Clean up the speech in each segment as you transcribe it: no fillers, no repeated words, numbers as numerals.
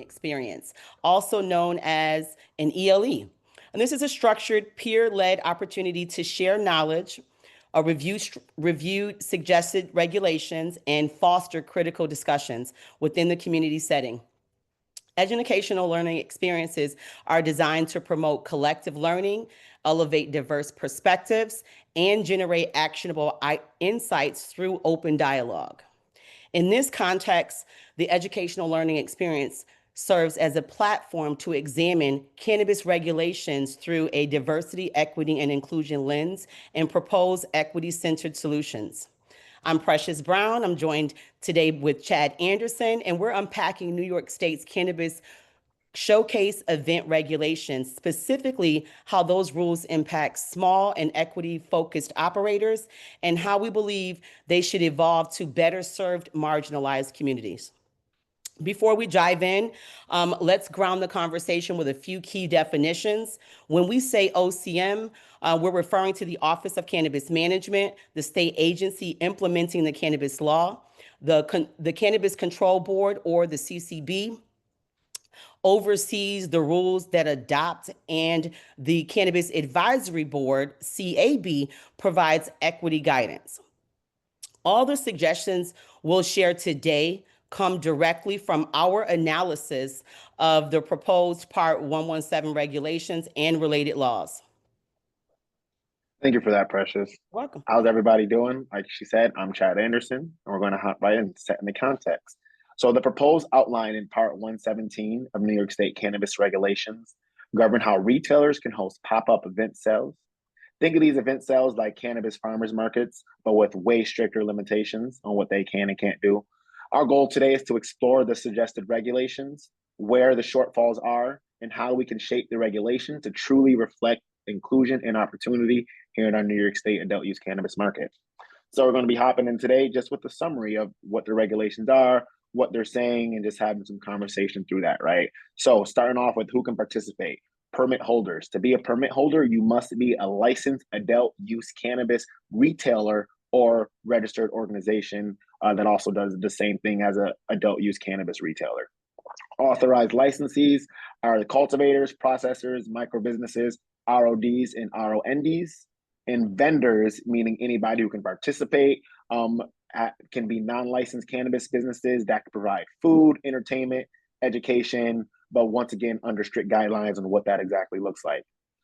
experience, also known as an ELE. And this is a structured, peer-led opportunity to share knowledge, review suggested regulations, and foster critical discussions within the community setting. Educational learning experiences are designed to promote collective learning, elevate diverse perspectives, and generate actionable insights through open dialogue. In this context, the educational learning experience serves as a platform to examine cannabis regulations through a diversity, equity, and inclusion lens and propose equity-centered solutions. I'm Precious Brown. I'm joined today with Chad Anderson, and we're unpacking New York State's cannabis showcase event regulations, specifically how those rules impact small and equity-focused operators and how we believe they should evolve to better serve marginalized communities. Before we dive in, let's ground the conversation with a few key definitions. When we say OCM, we're referring to the Office of Cannabis Management, the state agency implementing the cannabis law, the Cannabis Control Board, or the CCB, oversees the rules that adopt, and the Cannabis Advisory Board, CAB, provides equity guidance. All the suggestions we'll share today come directly from our analysis of the proposed Part 117 regulations and related laws. Thank you for that, Precious. Welcome. How's everybody doing? Like she said, I'm Chad Anderson, and we're going to hop right in, setting the context. So the proposed outline in Part 117 of New York State cannabis regulations govern how retailers can host pop-up event sales. Think of these event sales like cannabis farmers markets, but with way stricter limitations on what they can and can't do. Our goal today is to explore the suggested regulations, where the shortfalls are, and how we can shape the regulation to truly reflect inclusion and opportunity here in our New York State adult use cannabis market. So we're going to be hopping in today just with the summary of what the regulations are, what they're saying, and just having some conversation through that, right? So starting off with who can participate. Permit holders. To be a permit holder, you must be a licensed adult use cannabis retailer or registered organization that also does the same thing as an adult use cannabis retailer. Authorized licensees are the cultivators, processors, micro businesses, RODs, and RONDs. And vendors, meaning anybody who can participate, can be non-licensed cannabis businesses that can provide food, entertainment, education, but once again, under strict guidelines on what that exactly looks like.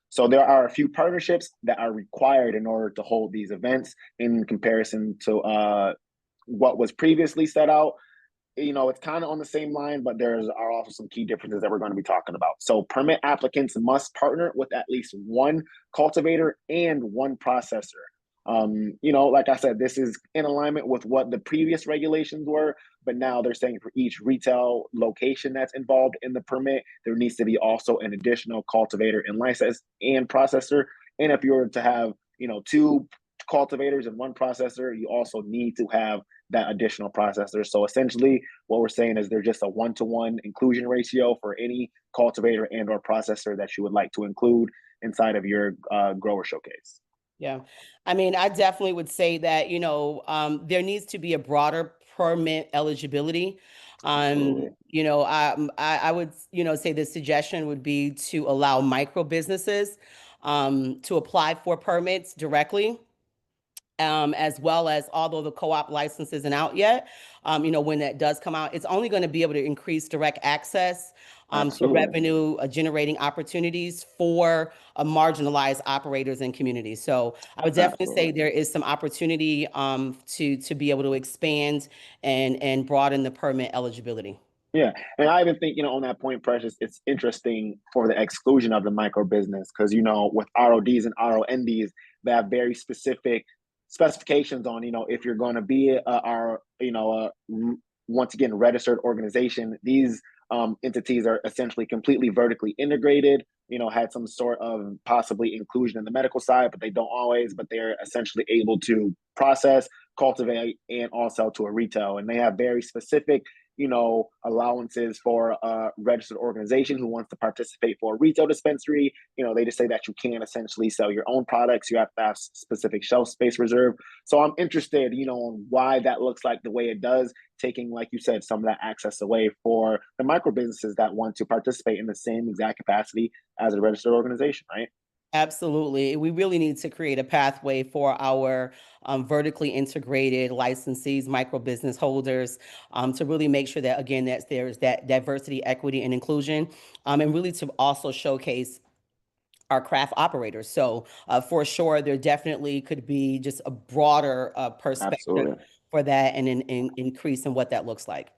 So there are a few partnerships that are required in order to hold these events in comparison to what was previously set out. You know, it's kind of on the same line, but there are also some key differences that we're going to be talking about. So permit applicants must partner with at least one cultivator and one processor. You know, like I said, this is in alignment with what the previous regulations were, but now they're saying for each retail location that's involved in the permit, there needs to be also an additional cultivator and license and processor. And if you were to have, you know, two cultivators and one processor, you also need to have that additional processor. So essentially what we're saying is there's just a one-to-one inclusion ratio for any cultivator and or processor that you would like to include inside of your grower showcase. Yeah, I mean, I definitely would say that, you know, there needs to be a broader permit eligibility. You know, I would, you know, say the suggestion would be to allow micro businesses to apply for permits directly. As well as, although the co-op license isn't out yet, you know, when that does come out, it's only going to be able to increase direct access to revenue generating opportunities for marginalized operators and communities. So I would definitely say there is some opportunity to be able to expand and broaden the permit eligibility. Yeah, and I even think, you know, on that point, Precious, it's interesting for the exclusion of the micro business because, you know, with RODs and RONDs, they have very specific specifications on, you know, if you're going to be once again, registered organization, these entities are essentially completely vertically integrated, you know, had some sort of possibly inclusion in the medical side, but they don't always, but they're essentially able to process, cultivate, and also to a retail. And they have very specific, allowances for a registered organization who wants to participate for a retail dispensary. They just say that you can't essentially sell your own products. You have to have specific shelf space reserved. So I'm interested, on why that looks like the way it does, taking, like you said, some of that access away for the micro businesses that want to participate in the same exact capacity as a registered organization, right? Absolutely. We really need to create a pathway for our vertically integrated licensees, micro business holders, to really make sure that, again, that there's that diversity, equity, and inclusion, and really to also showcase our craft operators. So for sure, there definitely could be just a broader perspective Absolutely. for that and an increase in what that looks like.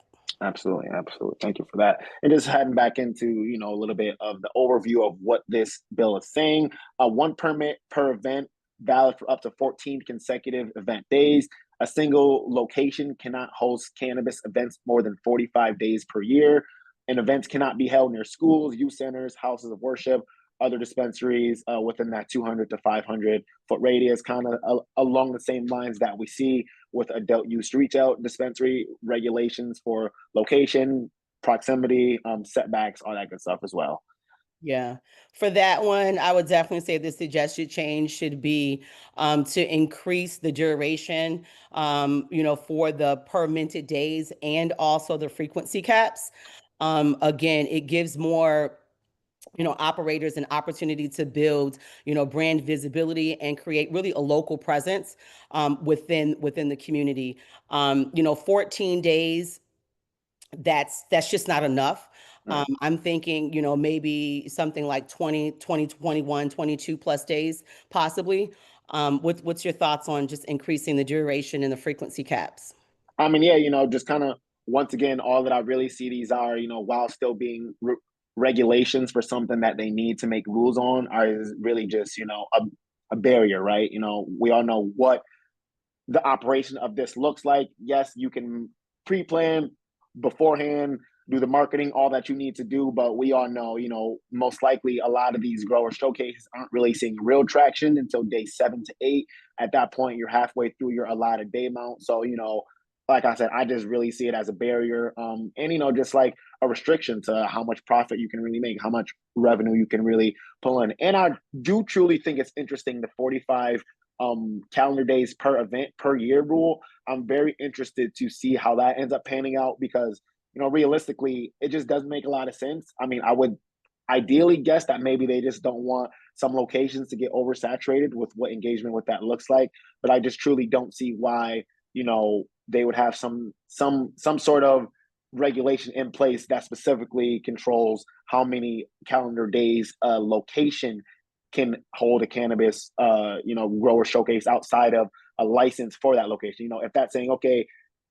Absolutely, absolutely. Thank you for that. And just heading back into, a little bit of the overview of what this bill is saying. One permit per event, valid for up to 14 consecutive event days. A single location cannot host cannabis events more than 45 days per year. And events cannot be held near schools, youth centers, houses of worship, other dispensaries within that 200 to 500-foot radius, kind of along the same lines that we see with adult use retail dispensary regulations for location, proximity, setbacks, all that good stuff as well. Yeah. For that one, I would definitely say the suggested change should be to increase the duration, for the per minted days and also the frequency caps. Again, it gives more operators an opportunity to build brand visibility and create really a local presence within the community. 14 days, that's just not enough. Right. I'm thinking, maybe something like 20, 20, 21, 22 plus days, possibly. What's your thoughts on just increasing the duration and the frequency caps? I mean, yeah, just kind of once again, all that I really see these are, while still being regulations for something that they need to make rules on, are is really just, a barrier, right? We all know what the operation of this looks like. Yes, you can pre-plan beforehand, do the marketing, all that you need to do, but we all know, most likely a lot of these grower showcases aren't really seeing real traction until day 7 to 8. At that point, you're halfway through your allotted day amount. So, like I said, I just really see it as a barrier, and just like a restriction to how much profit you can really make, how much revenue you can really pull in. And I do truly think it's interesting, the 45 calendar days per event per year rule. I'm very interested to see how that ends up panning out, because realistically, it just doesn't make a lot of sense. I mean, I would ideally guess that maybe they just don't want some locations to get oversaturated with what engagement with that looks like, but I just truly don't see why they would have some sort of regulation in place that specifically controls how many calendar days a location can hold a cannabis grower showcase outside of a license for that location. If that's saying, okay,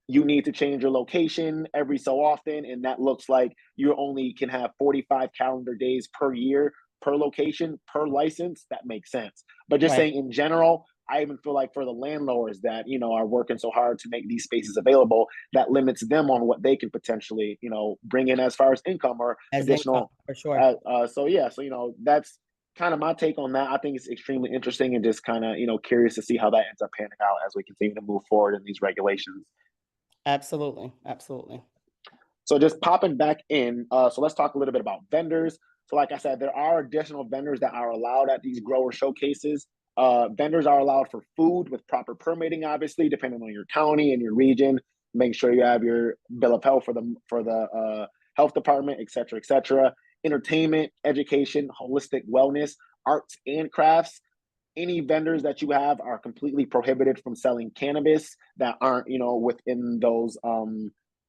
you need to change your location every so often, and that looks like you only can have 45 calendar days per year per location per license, that makes sense. But just Right. saying in general, I even feel like for the landlords that are working so hard to make these spaces available, that limits them on what they can potentially bring in as far as income or As income, additional. for sure. So yeah, so that's kind of my take on that. I think it's extremely interesting, and just kind of curious to see how that ends up panning out as we continue to move forward in these regulations. Absolutely. Absolutely. So just popping back in, so let's talk a little bit about vendors. So like I said, there are additional vendors that are allowed at these grower showcases. Vendors are allowed for food with proper permitting, obviously, depending on your county and your region. Make sure you have your bill of health for the health department, et cetera, et cetera. Entertainment, education, holistic wellness, arts and crafts. Any vendors that you have are completely prohibited from selling cannabis that aren't within those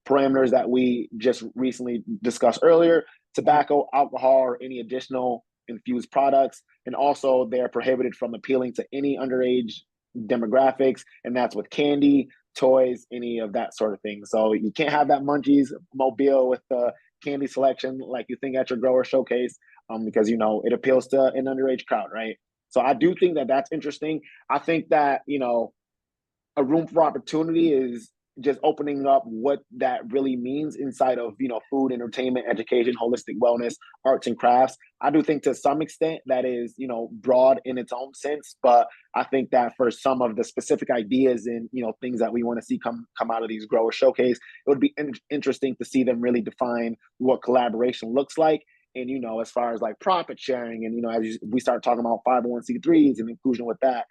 parameters that we just recently discussed earlier. Tobacco, alcohol, or any additional infused products. And also they're prohibited from appealing to any underage demographics, and that's with candy, toys, any of that sort of thing. So you can't have that munchies mobile with the candy selection like you think at your grower showcase, because it appeals to an underage crowd, right? So I do think that that's interesting. I think that a room for opportunity is just opening up what that really means inside of, food, entertainment, education, holistic wellness, arts and crafts. I do think to some extent that is, broad in its own sense, but I think that for some of the specific ideas and, things that we want to see come out of these grower showcase, it would be interesting to see them really define what collaboration looks like. And, as far as like profit sharing and, we start talking about 501c3s and inclusion with that,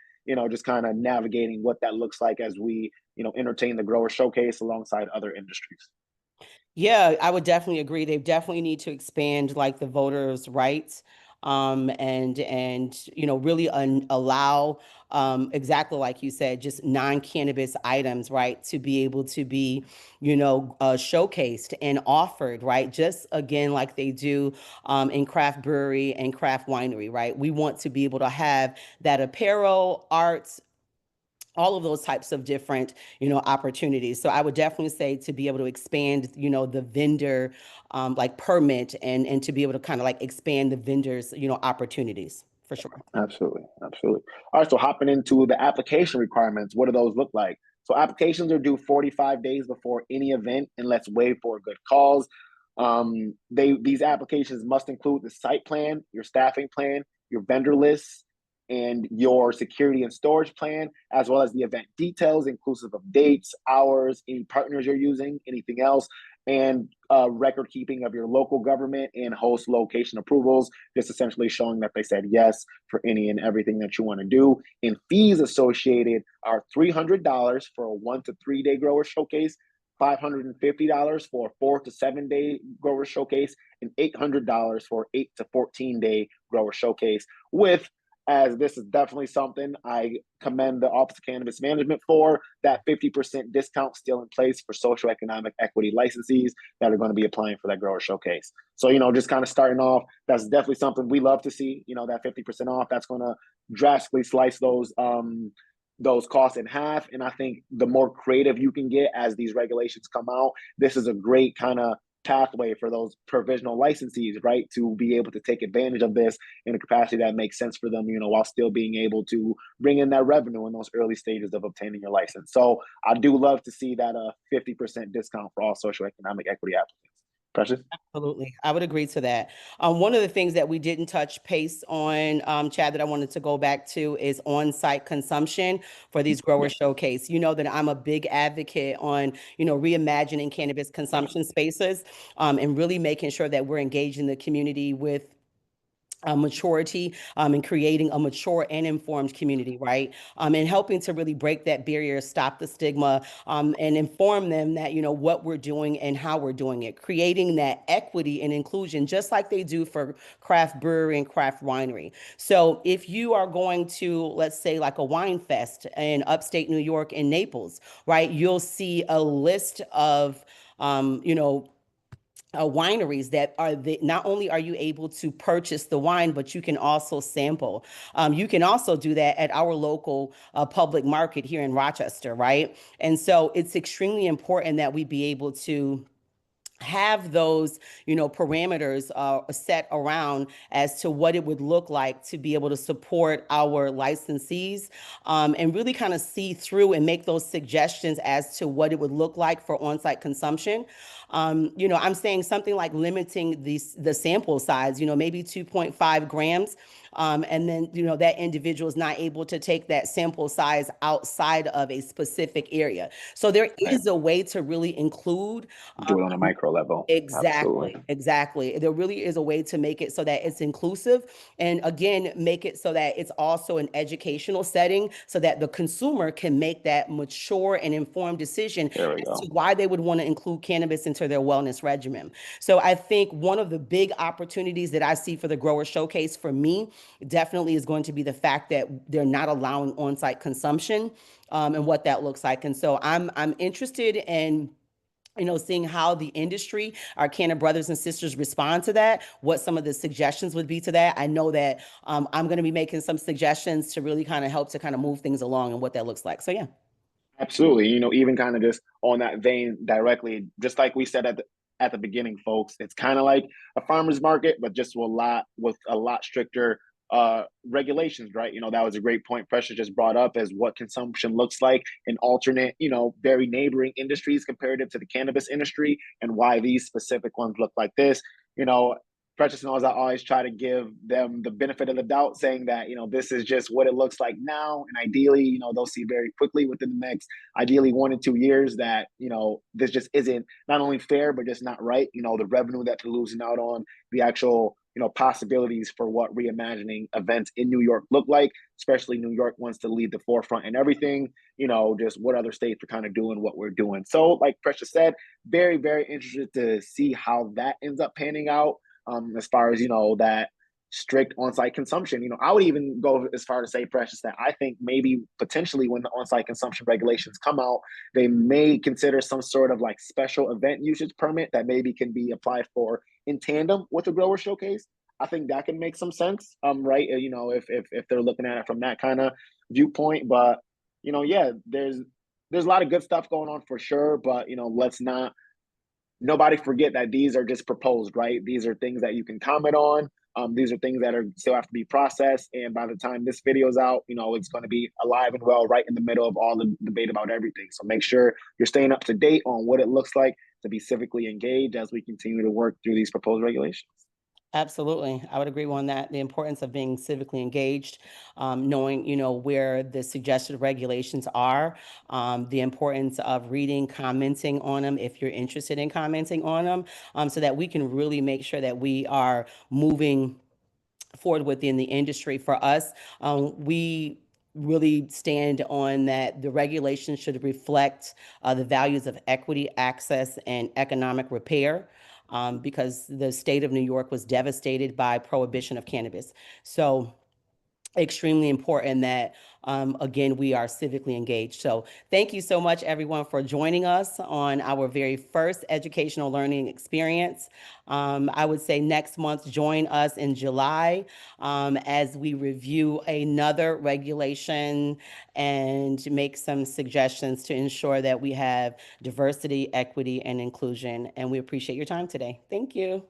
just kind of navigating what that looks like as we, entertain the grower showcase alongside other industries. Yeah, I would definitely agree. They definitely need to expand like the voters' rights, and really allow, exactly like you said, just non-cannabis items, right, to be able to be, showcased and offered, right, just again like they do in craft brewery and craft winery, right. We want to be able to have that apparel, arts, all of those types of different, opportunities. So I would definitely say to be able to expand, the vendor, like permit, and to be able to kind of like expand the vendors, opportunities for sure. Absolutely. Absolutely. All right. So hopping into the application requirements, what do those look like? So applications are due 45 days before any event, and let's wait for a good cause. These applications must include the site plan, your staffing plan, your vendor list, and your security and storage plan, as well as the event details, inclusive of dates, hours, any partners you're using, anything else, and record keeping of your local government and host location approvals, just essentially showing that they said yes for any and everything that you want to do. And fees associated are $300 for a 1 to 3 day grower showcase, $550 for a 4 to 7 day grower showcase, and $800 for 8 to 14 day grower showcase. With, as this is definitely something I commend the Office of Cannabis Management for, that 50% discount still in place for socioeconomic equity licensees that are going to be applying for that grower showcase. So, just kind of starting off, that's definitely something we love to see, that 50% off. That's going to drastically slice those costs in half. And I think the more creative you can get as these regulations come out, this is a great kind of pathway for those provisional licensees, right, to be able to take advantage of this in a capacity that makes sense for them, while still being able to bring in that revenue in those early stages of obtaining your license. So I do love to see that 50% discount for all socioeconomic equity applicants. Precious? Absolutely. I would agree to that. One of the things that we didn't touch pace on, Chad, that I wanted to go back to is on-site consumption for these grower Yes. showcase. You know that I'm a big advocate on, reimagining cannabis consumption spaces, and really making sure that we're engaging the community with maturity, and creating a mature and informed community, right? And helping to really break that barrier, stop the stigma, and inform them that, what we're doing and how we're doing it, creating that equity and inclusion, just like they do for craft brewery and craft winery. So if you are going to, let's say, like a wine fest in upstate New York in Naples, right, you'll see a list of, wineries that not only are you able to purchase the wine, but you can also sample. You can also do that at our local public market here in Rochester, right? And so it's extremely important that we be able to have those, parameters set around as to what it would look like to be able to support our licensees, and really kind of see through and make those suggestions as to what it would look like for on-site consumption. I'm saying something like limiting the sample size, maybe 2.5 grams. And then, that individual is not able to take that sample size outside of a specific area. So there Right. is a way to really include. Do it on a micro level. Exactly, Absolutely. exactly. There really is a way to make it so that it's inclusive, and again, make it so that it's also an educational setting so that the consumer can make that mature and informed decision There we as to go. why they would want to include cannabis into their wellness regimen. So I think one of the big opportunities that I see for the grower showcase for me definitely is going to be the fact that they're not allowing on-site consumption, and what that looks like. And so I'm interested in, seeing how the industry, our Canna brothers and sisters respond to that, what some of the suggestions would be to that. I know that I'm going to be making some suggestions to really kind of help to kind of move things along and what that looks like. So, yeah. Absolutely. Even kind of just on that vein directly, just like we said at the beginning, folks, it's kind of like a farmer's market, but just with a lot stricter regulations, right? That was a great point Precious just brought up, as what consumption looks like in alternate, very neighboring industries comparative to the cannabis industry, and why these specific ones look like this. You know, Precious knows I always try to give them the benefit of the doubt, saying that, this is just what it looks like now. And ideally, they'll see very quickly within the next, ideally 1 to 2 years, that, this just isn't not only fair, but just not right. The revenue that they're losing out on, the actual, possibilities for what reimagining events in New York look like, especially New York wants to lead the forefront and everything, just what other states are kind of doing what we're doing. So like Precious said, very, very interested to see how that ends up panning out. As far as that strict on-site consumption, I would even go as far to say, Precious, that I think maybe potentially when the on-site consumption regulations come out, they may consider some sort of like special event usage permit that maybe can be applied for in tandem with a grower showcase. I think that can make some sense, right? If they're looking at it from that kind of viewpoint. But yeah, there's a lot of good stuff going on for sure. But let's not nobody forget that these are just proposed, right? These are things that you can comment on. These are things that are still have to be processed. And by the time this video is out, it's going to be alive and well right in the middle of all the debate about everything. So make sure you're staying up to date on what it looks like to be civically engaged as we continue to work through these proposed regulations. Absolutely. I would agree on that. The importance of being civically engaged, knowing, where the suggested regulations are, the importance of reading, commenting on them if you're interested in commenting on them, so that we can really make sure that we are moving forward within the industry. For us, we really stand on that the regulations should reflect the values of equity, access, and economic repair. Because the state of New York was devastated by prohibition of cannabis. So extremely important that, again, we are civically engaged. So thank you so much, everyone, for joining us on our very first educational learning experience. I would say next month, join us in July, as we review another regulation and make some suggestions to ensure that we have diversity, equity, and inclusion. And we appreciate your time today. Thank you.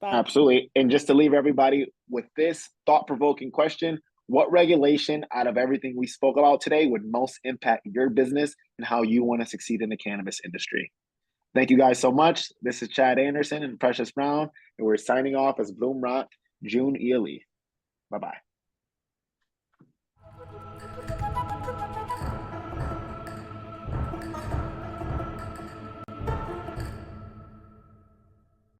Bye. Absolutely. And just to leave everybody with this thought-provoking question, what regulation out of everything we spoke about today would most impact your business and how you want to succeed in the cannabis industry? Thank you guys so much. This is Chad Anderson and Precious Brown, and we're signing off as B.L.O.O.M. ROC June ELE. Bye-bye.